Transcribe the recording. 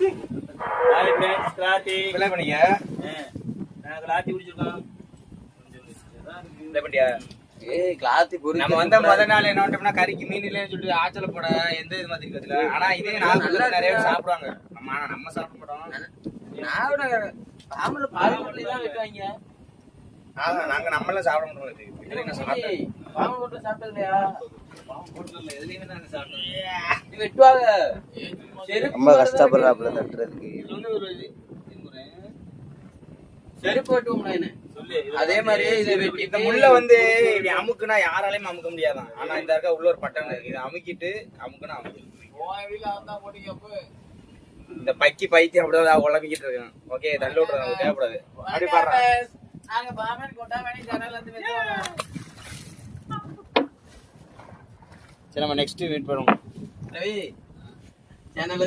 Hi friends, கிளாத்தி play பண்ணிக்க. நான் கிளாத்தி குடிச்சிருக்கோம். Play பண்ணியா? ஏய் கிளாத்தி பொரி. நம்ம வந்த முத நாள் என்ன பண்ணிட்டோம்னா கறிக்கு மீன் இல்லைன்னு சொல்லிட்டு ஆச்சல போட எந்த இது மாதிரி இருக்குதுல. ஆனா இதே நாள் நிறைய பேர் சாப்பிடுவாங்க. நம்ம சாப்பிட மாட்டோம். நாமள பால் தான் வைக்காங்க. நாங்க நம்மள சாப்பிட மாட்டோம். இது என்ன சாப்பிட்டேன்? பால் போட்டு சாப்பிட்டது இல்லையா? பாவம் போட்டுல எதுலயுமே நாங்க சாப்பிட்டோம். இது வெட்டுவாங்க. ரொம்ப கஷ்டப்படுறாப்ல தட்டுறதுக்கு. செருப்பு வெட்டுவோம்ல என்ன? அதே மாதிரி இதை வெட்டி இந்த முள்ள வந்து இப்படி அமுக்குனா யாராலையும் அமுக்க முடியாதான். ஆனா இந்த இருக்க உள்ள ஒரு பட்டன் இருக்கு. இதை அமுக்கிட்டு அமுக்குனா அமுக்கு. இந்த பக்கி பைத்தியம் அப்படிதான் உழப்பிக்கிட்டு இருக்கான். ஓகே, தள்ளி விட்டுறது தேவைப்படாது. அப்படி பாடுறான். நாங்க பாமன் கோட்டா வேணி சேனல்ல இருந்து வெட்டுவோம். சரி, நம்ம நெக்ஸ்ட் மீட் பண்ணுவோம். ரவி சேனல்ல